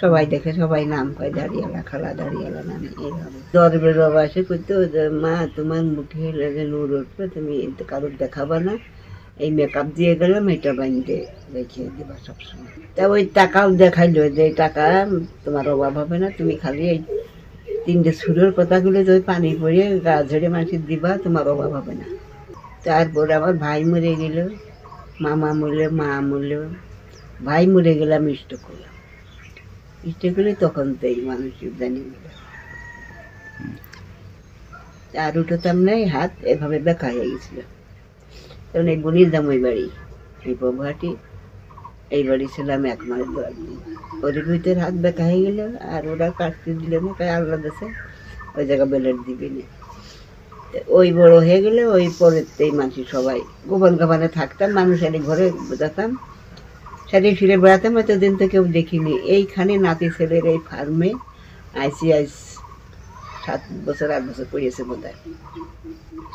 সবাই দেখে সবাই নাম কয় দাঁড়িয়ালা, খালা দাঁড়িয়ালা নামে এইভাবে। দরবের বাবা এসে কইতো যে মা তোমার মুখে যে নূর উঠবে, তুমি কারোর দেখাবা না, এই মেকআপ দিয়ে গেলাম, এটা বাইন্দে রেখে দিবা সবসময়। তা ওই টাকাও দেখাইলো যে টাকা তোমার অভাব হবে না, তুমি খালি এই 3টে সুরের কথাগুলো যদি পানি পড়ে গা ঝরে মানুষের দিবা, তোমার অভাব হবে না। তারপর আমার ভাই মরে গেল, মামা মরল, মা মরল, ভাই মরে গেলাম, ইষ্ট করলাম। ইষ্ট করলে তখন তো এই মানুষ জানি আর উঠতাম না, হাত এভাবে দেখা হয়ে গেছিল। তখন এই বোনের দাম ওই বাড়ি, এই বগুয়াহাটি, এই বাড়ি ছিলাম 1 মাস 10 দিন। ওদের ভিতরে হাত বেঁকা হয়ে গেল, আর ওরা কাটতে দিল না, তাই আল্লাহ দেশে ওই জায়গা বেলেট দিবি না। ওই বড় হয়ে গেলে ওই পরেতেই মানুষ সবাই গোপন গোপনে থাকতাম, মানুষের ঘরে বোঝাতাম, সেদিন ফিরে বেড়াতাম, এতদিন তো কেউ দেখিনি। এইখানে নাতি ছেলের এই ফার্মে আইসি 7 বছর 8 বছর পড়িয়েছে বোধ হয়,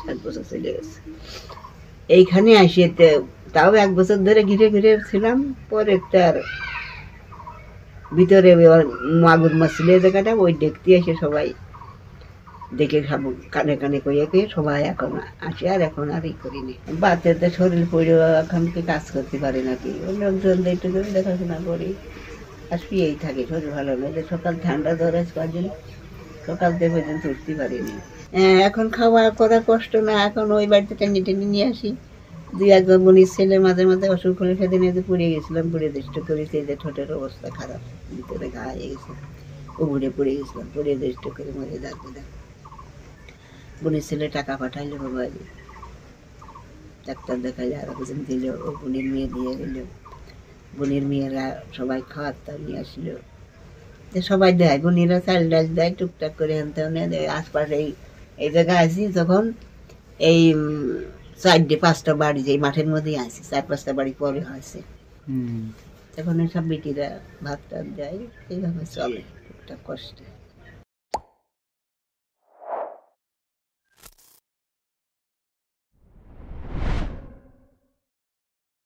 7 বছর চলে গেছে। এইখানে আসিয়ে তাও 1 বছর ধরে ঘিরে ঘিরে ছিলাম। পরে তার ভিতরে মাগুর মাছ ছিল এই জায়গাটা, ওই দেখতে এসে সবাই দেখে খাবো কানে কানে কইয়ে কইয়ে সবাই এখন আসে। আর এখন আর ই করিনি, বাচ্চাদের শরীর পড়েও এখন কি কাজ করতে পারি নাকি, ওই লোকজন একটু করে দেখাশোনা করি আর শুয়েই থাকে। শরীর ভালো নয়, সকাল ঠান্ডা ধরে কদিন, সকাল থেকে পর্যন্ত উঠতে পারিনি। এখন খাওয়া করা কষ্ট না, এখন ওই বাড়িতে টেনে টেনে নিয়ে আসি। 2-1 বোনের ছেলে মাঝে মাঝে অসুখ হলে সেদিন এতে পুড়ে গেছিলাম, পুড়ে দৃষ্ট করেছে, যে ঠোঁটের অবস্থা খারাপ, ভিতরে ঘা হয়ে গেছে, উবুড়ে পড়ে গেছিলাম, পুড়ে দৃষ্ট করে মরে যাবে। বোনের ছেলে টাকা পাঠাইলো বাবাজি, ডাক্তার দেখাইলে আর কিছু দিল, ও বোনের মেয়ে দিয়ে গেল, বোনের মেয়েরা সবাই খাওয়ার তা নিয়ে আসলো, সবাই দেয়, বোনেরা চাল ডাল দেয় টুকটাক করে আনতে দেয়। আশপাশে এই জায়গায় আসি তখন এই 4-5টা বাড়ি, যে মাঠের মধ্যেই আসি, 4-5টা বাড়ি পরে হয়েছে, তখন সব বেটিরা ভাত টাত দেয়, এইভাবে চলে টুকটাক কষ্টে।